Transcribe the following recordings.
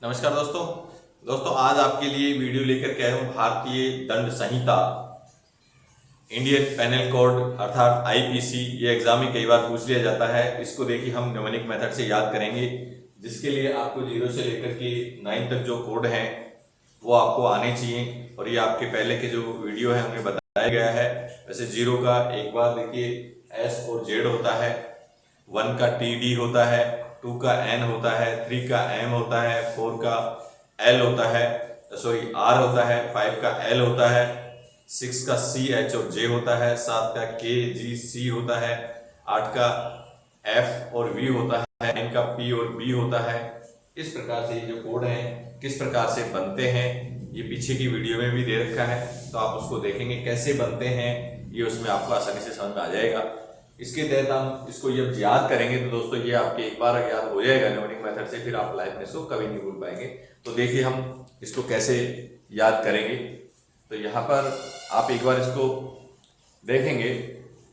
नमस्कार दोस्तों आज आपके लिए वीडियो लेकर के आया हूँ भारतीय दंड संहिता इंडियन पेनल कोड अर्थात आईपीसी। ये एग्जाम में कई बार पूछ लिया जाता है। इसको देखिए हम न्यूमेरिक मेथड से याद करेंगे, जिसके लिए आपको 0 से लेकर के 9 तक जो कोड हैं वो आपको आने चाहिए। और ये आपके पहले के जो वीडियो है उनमें बताया गया है। वैसे 0 का एक बार देखिए एस और जेड होता है, 1 का टी डी होता है, 2 का एन होता है, 3 का एम होता है, 4 का एल होता है, सॉरी आर होता है, 5 का एल होता है, 6 का सी एच और जे होता है, 7 का के जी सी होता है, 8 का एफ और वी होता है, 9 का पी और बी होता है। इस प्रकार से ये जो कोड हैं किस प्रकार से बनते हैं ये पीछे की वीडियो में भी दे रखा है, तो आप उसको देखेंगे कैसे बनते हैं। ये उसमें आपको आसानी से समझ में आ जाएगा। इसके तहत हम इसको जब याद करेंगे तो दोस्तों ये आपके एक बार याद हो जाएगा न्यूमेरिक मेथड से, फिर आप लाइफ में इसको कभी नहीं भूल पाएंगे। तो देखिए हम इसको कैसे याद करेंगे। तो यहाँ पर आप एक बार इसको देखेंगे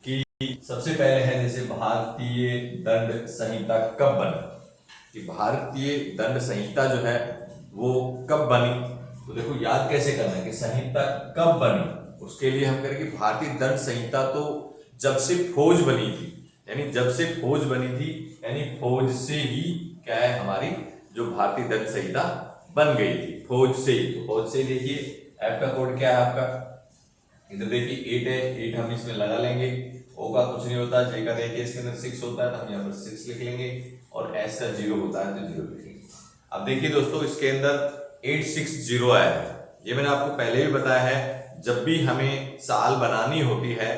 कि सबसे पहले है जैसे भारतीय दंड संहिता कब बनी, कि भारतीय दंड संहिता जो है वो कब बनी। तो देखो याद कैसे करना है कि संहिता कब बनी। उसके लिए हम करेंगे भारतीय दंड संहिता तो जब से फौज बनी थी, यानी जब से फौज बनी थी, यानी फौज से ही क्या है हमारी जो भारतीय दंड संहिता बन गई थी, फौज से ही। तो फौज से देखिए एफ का कोड क्या है आपका, इधर देखिए 8 है, 8 हम इसमें लगा लेंगे। ओ का कुछ नहीं होता, जे का देखिए इसके अंदर 6 होता है तो हम यहाँ पर 6 लिख लेंगे, और एस का 0 होता है तो 0 लिख लेंगे। अब देखिए दोस्तों इसके अंदर 860 आया है। ये मैंने आपको पहले भी बताया है, जब भी हमें साल बनानी होती है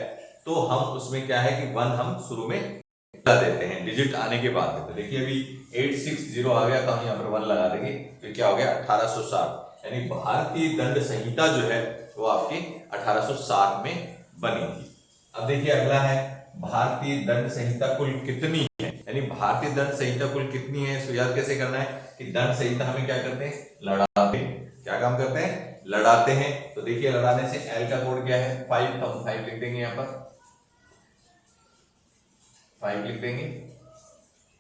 तो हम उसमें क्या है कि 1 हम शुरू में लगा देते हैं डिजिट आने के बाद। तो देखिए अभी 860 आ गया तो हम यहाँ पर 1 लगा देंगे, तो क्या हो गया 1860। यानी भारतीय दंड संहिता जो है वो आपके 1860 में बनी थी। अब देखिए अगला है भारतीय दंड संहिता कुल कितनी है, यानी भारतीय दंड संहिता कुल कितनी है इसको याद कैसे करना है कि दंड संहिता हमें क्या करते हैं, लड़ाते हैं। क्या काम करते हैं, लड़ाते हैं। तो देखिए लड़ाने से एल का कोड क्या है 5, तो हम 5 लिख देंगे, यहाँ पर 5 लिख देंगे।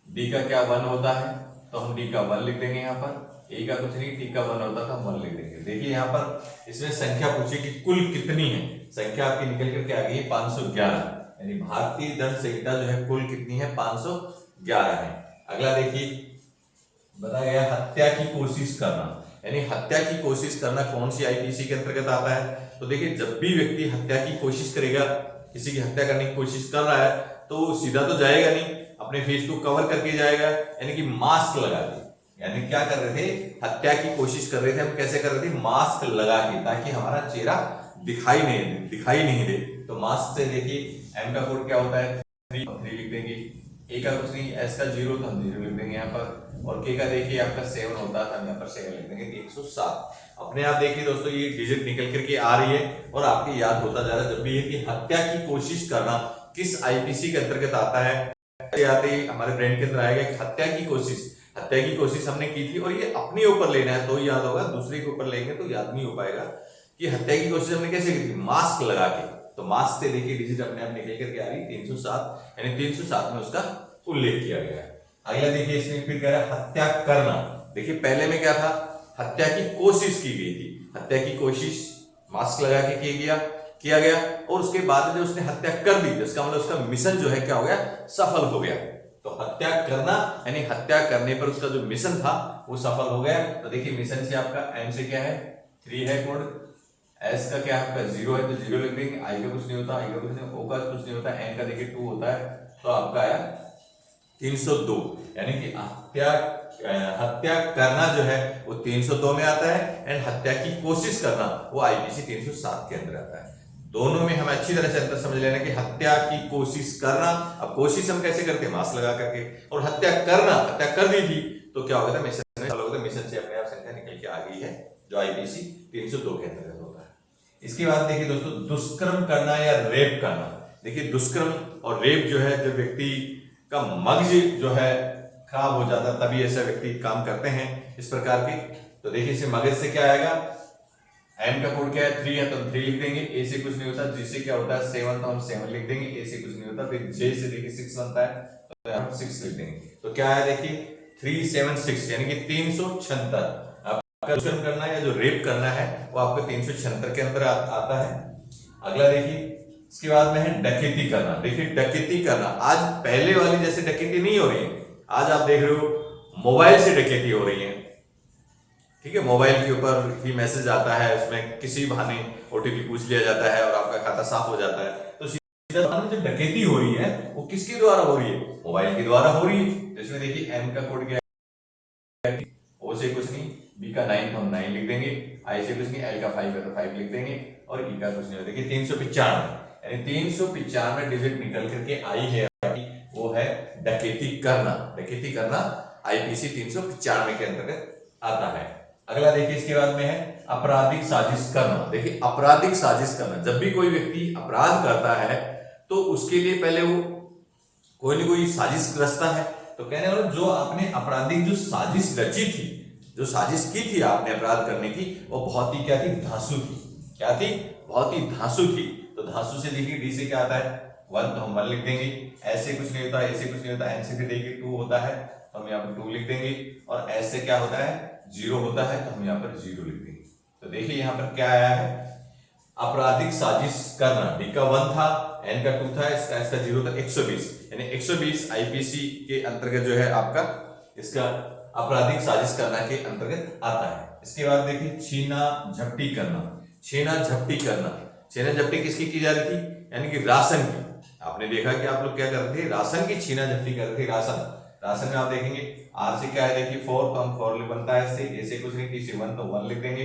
डी का क्या 1 होता है तो हम डी का 1 लिख देंगे यहाँ पर। ए का कुछ नहीं, टी का 1 होता था, हम 1 लिख देंगे। देखिए यहाँ पर इसमें संख्या पूछी कि कुल कितनी है, संख्या आपकी निकल करके आ गई 511, यानी भारतीय दंड संहिता जो है कुल कितनी है 511 है। अगला देखिए बताया गया हत्या की कोशिश करना, यानी हत्या की कोशिश करना कौन सी आईपीसी के अंतर्गत आता है। तो देखिए जब भी व्यक्ति हत्या की कोशिश करेगा, किसी की हत्या करने की कोशिश कर रहा है तो सीधा तो जाएगा नहीं, अपने फेस को कवर करके जाएगा, यानी कि मास्क लगा के। यानी क्या कर रहे थे, हत्या की कोशिश कर रहे थे। हम कैसे कर रहे थे, मास्क लगा के, ताकि हमारा चेहरा दिखाई नहीं दे। तो मास्क से देखिए एम का कोड क्या होता है 3 लिख देंगे। ए का कुछ नहीं, एस का 0 तो हम 0 लिख देंगे यहाँ पर, और के का देखिए आपका 7 होता है तो हम यहाँ पर 7 लिख देंगे 307। अपने आप देखिए दोस्तों ये डिजिट निकल करके आ रही है और आपके याद होता जा रहा है। जब भी ये कि हत्या की कोशिश करना किस आईपीसी के अंतर्गत आता है, आते ही हमारे ब्रेन के अंदर आएगा कि हत्या की कोशिश हमने की थी, और ये अपने ऊपर लेना है तो याद होगा, दूसरे के ऊपर लेंगे तो याद नहीं हो पाएगा कि हत्या की कोशिश हमने कैसे की थी, मास्क लगा के। तो मास्क से देखिए डिजिट अपने आप निकल करके आ रही 307, यानी 307 में उसका उल्लेख किया गया है। अगला देखिए इसमें फिर कह रहा है हत्या करना। देखिए पहले में क्या था, हत्या की कोशिश की गई थी, हत्या की कोशिश मास्क लगा के किया गया, और उसके बाद जब उसने हत्या कर दी, जिसका मतलब उसका मिशन जो है क्या हो गया, सफल हो गया। तो हत्या करना यानी हत्या करने पर उसका जो मिशन था वो सफल हो गया। तो देखिए मिशन से आपका एम से क्या है 3 है कोड, एस का क्या है आपका 0 है तो 0 लिख देंगे, आई का कुछ नहीं होता, आई का कुछ नहीं, ओ का कुछ नहीं होता, एन का देखिए 2 होता है, तो आपका आया 302। यानी कि हत्या करना जो है वो 302 में आता है, एंड हत्या की कोशिश करना वो आईपीसी 307 के अंदर आता है। दोनों में हमें अच्छी तरह से अंतर समझ लेना कि हत्या की कोशिश करना, अब कोशिश हम कैसे करते हैं, मास्क लगा करके, और हत्या कर दी थी तो क्या हो गया था, मिशन से अपने आप संख्या निकल के आ गई है जो आईपीसी 302 के अंतर्गत होता है। इसके बाद देखिए दोस्तों दुष्कर्म करना या रेप करना। देखिए दुष्कर्म और रेप जो है, जब व्यक्ति का मगज जो है खराब हो जाता है तभी ऐसा व्यक्ति काम करते हैं इस प्रकार के। तो देखिए इसे मगज से क्या आएगा, एम का कोड क्या है 3 है तो हम 3 लिख देंगे, ए से कुछ नहीं होता, जी से क्या होता है 7 तो हम 7 लिख देंगे, ए से कुछ नहीं होता, फिर जे से देखिए 6 बनता है तो हम 6 लिख देंगे। तो क्या है देखिए 376 यानी कि 376 आपका दुष्कर्म करना है या जो रेप करना है वो आपका 376 के अंदर आता है। अगला देखिए, इसके बाद में है डकैती करना। देखिए डकैती करना, आज पहले वाली जैसे डकैती नहीं हो रही है, आज आप देख रहे हो मोबाइल से डकैती हो रही है। ठीक है, मोबाइल के ऊपर ही मैसेज आता है, उसमें किसी बहाने ओटीपी पूछ लिया जाता है और आपका खाता साफ हो जाता है। तो सीधा जो डकैती हो रही है वो किसके द्वारा हो रही है? मोबाइल के द्वारा हो रही है। तो इसमें देखिए एम का कोड क्या है, ओ से कुछ नहीं, बी का 9 तो हम 9 लिख देंगे, आई से कुछ नहीं, एल का 5 है तो 5 लिख देंगे और ई का कुछ नहीं। देखिए 395 यानी 395 डिजिट निकल करके आई है, वो है डकैती करना। डकैती करना आईपीसी 395 के अंतर्गत आता है। अगला देखिए, इसके बाद में है आपराधिक साजिश करना। देखिए आपराधिक साजिश करना, जब भी कोई व्यक्ति अपराध करता है तो उसके लिए पहले वो कोई ना कोई साजिश रचता है। तो कहने वाला जो आपने आपराधिक जो साजिश रची थी, जो साजिश की थी आपने अपराध करने की, वो बहुत ही क्या थी? धांसू थी। क्या थी? बहुत ही धांसू थी। तो धांसू से देखिए डी से क्या आता है? 1 तो हम 1 लिख देंगे, ऐसे कुछ नहीं होता, ऐसे कुछ नहीं होता, एन से देखिए 2 होता है तो हम यहाँ पर 2 लिख देंगे, और ऐसे क्या होता है? 0 होता है तो हम यहाँ पर 0 लिख देंगे। तो देखिए यहाँ पर क्या आया है? आपराधिक साजिश करना, डी का 1 था, एन का 2 था, इसका 0 था, 120 यानी 120 आईपीसी के अंतर्गत जो है आपका इसका आपराधिक साजिश करना के अंतर्गत आता है। इसके बाद देखिए छीना झपटी करना। छीना झपटी करना, छीना झपटी किसकी की जा रही थी? यानी कि राशन की। आपने देखा कि आप लोग क्या कर रहे थे? राशन की छीना झपटी कर रहे थे। राशन में आप देखेंगे आर से क्या है? देखिए 4 तो हम 4 बनता है इससे, ए से कुछ नहीं, टी से 1 तो 1 लिख देंगे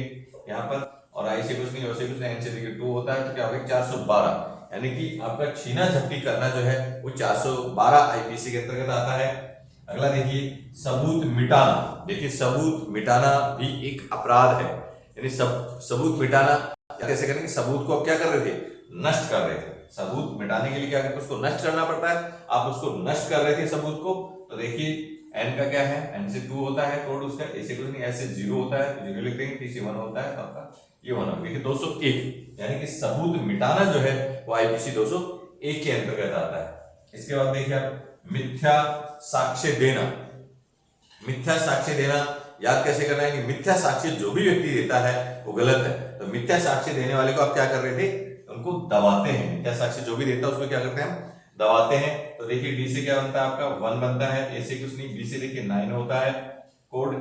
यहाँ पर, और आई से कुछ नहीं, ओ से कुछ नहीं, एन से देखिए 2 होता है तो क्या होगा? 412 यानी कि आपका छीना झपटी करना जो है वो 412 आईपीसी के अंतर्गत आता है। अगला देखिए सबूत मिटाना। देखिए सबूत मिटाना भी एक अपराध है, यानी सबूत मिटाना कैसे करेंगे? सबूत को आप क्या कर रहे थे? नष्ट कर रहे थे। सबूत मिटाने के लिए क्या करते? उसको नष्ट करना पड़ता है। आप उसको नष्ट कर रहे थे सबूत को। तो देखिए एन का क्या है? एन से 2 होता है कोड उसका, ए से कुछ नहीं, ऐसे 0 होता है तो 0 लिख देंगे, टी से 1 होता है तो आपका ये होना। देखिए 201 यानी कि सबूत मिटाना जो है वो आईपीसी 201 के अंतर्गत आता है। इसके बाद देखिए आप मिथ्या साक्ष्य देना। मिथ्या साक्ष्य देना याद कैसे करना है कि मिथ्या साक्ष्य जो भी व्यक्ति देता है वो गलत है। तो मिथ्या साक्ष्य देने वाले को आप क्या कर रहे थे? उनको दबाते हैं। मिथ्या साक्ष्य जो भी देता है उसको क्या करते हैं? हम दबाते हैं। तो देखिए डी से क्या बनता है? आपका 1 बनता है, ए से कुछ नहीं, बी से देखिए 9 होता है कोड,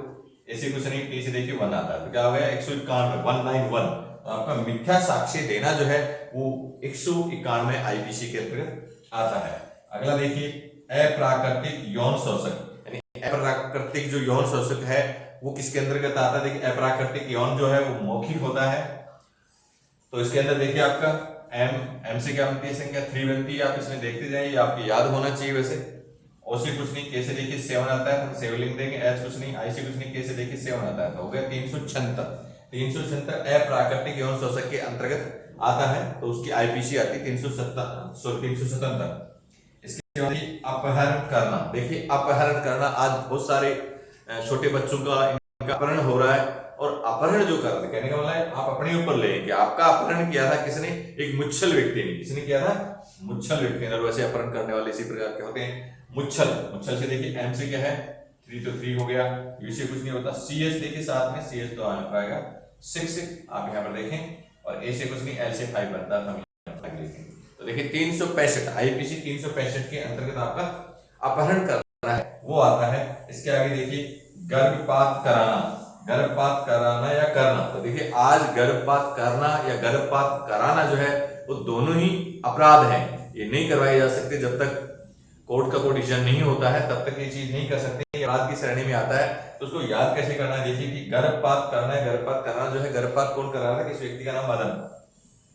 ए से कुछ नहीं, टी से देखिए 1 आता है तो क्या हो गया? 191 191। तो आपका मिथ्या साक्ष्य देना जो है वो 191 आईपीसी के अंतर्गत आता है। अगला देखिए अप्राकृतिक यौन शोषक, यानी अप्राकृतिक जो यौन शोषक है वो किसके अंतर्गत आता है? देखिए अप्राकृतिक यौन जो है वो मौखिक होता है। तो इसके अंदर देखिए आपका एम से क्या बनती है? संख्या 3 बनती है। आप इसमें देखते जाइए, आपको याद होना चाहिए वैसे। ओ से कुछ नहीं, के से देखिए 7 आता है तो 7 लिख देंगे, एच कुछ नहीं, आई से कुछ नहीं, के से देखिए 7 आता है तो हो गया 376 अप्राकृतिक यौन शोषक के अंतर्गत आता है। तो उसकी आईपीसी आती है 377। इसके बाद अपहरण करना। देखिए अपहरण करना, आज बहुत सारे छोटे बच्चों का इनका अपहरण हो रहा है, और अपहरण जो कर रहे हैं, कहने का मतलब है आप अपने ऊपर ले कि आपका अपहरण किया था किसने? एक मुच्छल व्यक्ति ने। किसने किया था? मुच्छल व्यक्ति ने। वैसे अपहरण करने वाले इसी प्रकार के होते हैं, मुच्छल। मुच्छल से देखिए एम से क्या है? 3 तो 3 हो गया, यू से कुछ नहीं होता, सी एच देखिए साथ में, सी एच तो आएगा 6 आप यहाँ पर देखें, और ए से कुछ नहीं, एल से 5 बनता है तो हम यहाँ 5 लिखेंगे। तो देखिए 365 आईपीसी 365 के अंतर्गत आपका अपहरण करना है वो आता है। इसके आगे देखिए गर्भपात कराना। गर्भपात कराना या करना, तो देखिए आज गर्भपात करना या गर्भपात कराना जो है वो दोनों ही अपराध हैं। ये नहीं करवाए जा सकते जब तक कोर्ट का कोई डिसीजन नहीं होता है, तब तक ये चीज नहीं कर सकते। अपराध की श्रेणी में आता है। तो उसको याद कैसे करना है? देखिए कि गर्भपात करना है, गर्भपात कराना जो है, गर्भपात कौन करा रहा था? किस व्यक्ति का नाम? मदन,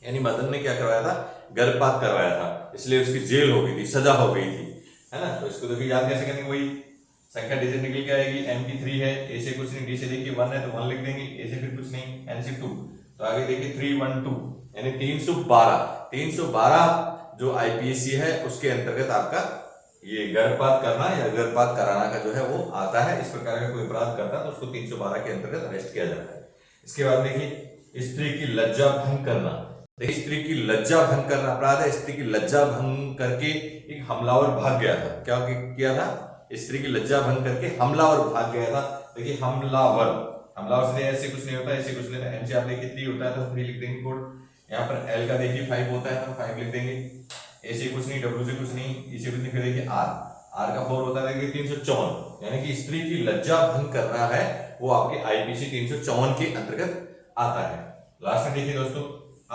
यानी मदन ने क्या करवाया था? गर्भपात करवाया था, इसलिए उसकी जेल हो गई थी, सजा हो गई थी, है ना। तो इसको देखिए याद कैसे करेंगे? वही संख्या डिजिट निकल के आएगी, एम की 3 है, ए से कुछ नहीं, डी से देखिए 1 है तो 1 लिख देंगे, ए से फिर कुछ नहीं, एन से 2, तो आगे देखिए 312 यानी 312 जो आईपीसी है उसके अंतर्गत आपका ये गर्भपात करना या गर्भपात कराना का जो है वो आता है। इस प्रकार का कोई अपराध करता है तो उसको 312 के अंतर्गत अरेस्ट किया जाता है। इसके बाद देखिए स्त्री की लज्जा भंग करना। देखिए स्त्री की लज्जा भंग करना अपराध है। स्त्री की लज्जा भंग करके एक हमलावर भाग गया था। क्या किया था? स्त्री की लज्जा भंग करके हमलावर भाग गया था। देखिए हमलावर, हमलावर से ऐसे कुछ नहीं होता, ऐसे कुछ नहीं होता। एम से आप देखिए 3 होता है तो 3 लिख देंगे कोड। यहाँ पर एल का देखिए 5 होता है तो 5 लिख देंगे। ए से कुछ नहीं, डब्ल्यू से कुछ नहीं, ई से कुछ नहीं। फिर देखिए आर, आर का 4 होता है देखिए 354, यानी कि स्त्री की लज्जा भंग कर रहा है, वो आपके आईपीसी 354 के अंतर्गत आता है। लास्ट में देखिए दोस्तों,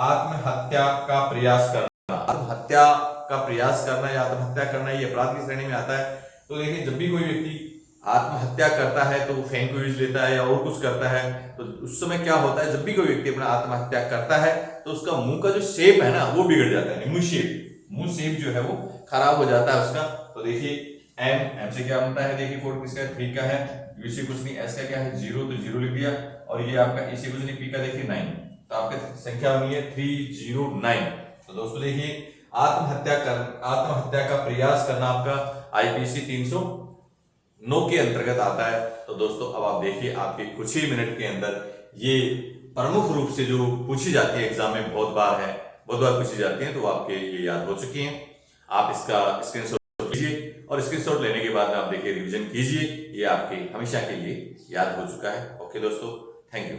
आत्महत्या का प्रयास करना, आत्महत्या का प्रयास करना या आत्महत्या करना ये अपराध की श्रेणी में आता है। तो देखिए जब भी कोई व्यक्ति आत्महत्या करता है तो वो फैन को यूज लेता है या और कुछ करता है, तो उस समय क्या होता है, जब भी कोई व्यक्ति अपना आत्महत्या करता है तो उसका मुंह का जो शेप है ना वो बिगड़ जाता है, मुंह शेप, मुंह शेप जो है वो खराब हो जाता है उसका। तो देखिए एम से क्या बनता है, देखिए कोड किसका 3 का है, यू से कुछ नहीं, एस का क्या है 0 तो 0 लिख दिया, और ये आपका ए से कुछ नहीं, पी का देखिए 9, तो आपकी संख्या बनी है 309। तो दोस्तों देखिए आत्महत्या का प्रयास करना आपका आईपीसी 309 के अंतर्गत आता है। तो दोस्तों अब आप देखिए आपके कुछ ही मिनट के अंदर ये प्रमुख रूप से जो पूछी जाती है एग्जाम में, बहुत बार पूछी जाती है, तो आपके ये याद हो चुकी हैं। आप इसका स्क्रीनशॉट लीजिए और स्क्रीनशॉट लेने के बाद में आप देखिए रिवीजन कीजिए, ये आपके हमेशा के लिए याद हो चुका है। ओके दोस्तों, थैंक यू।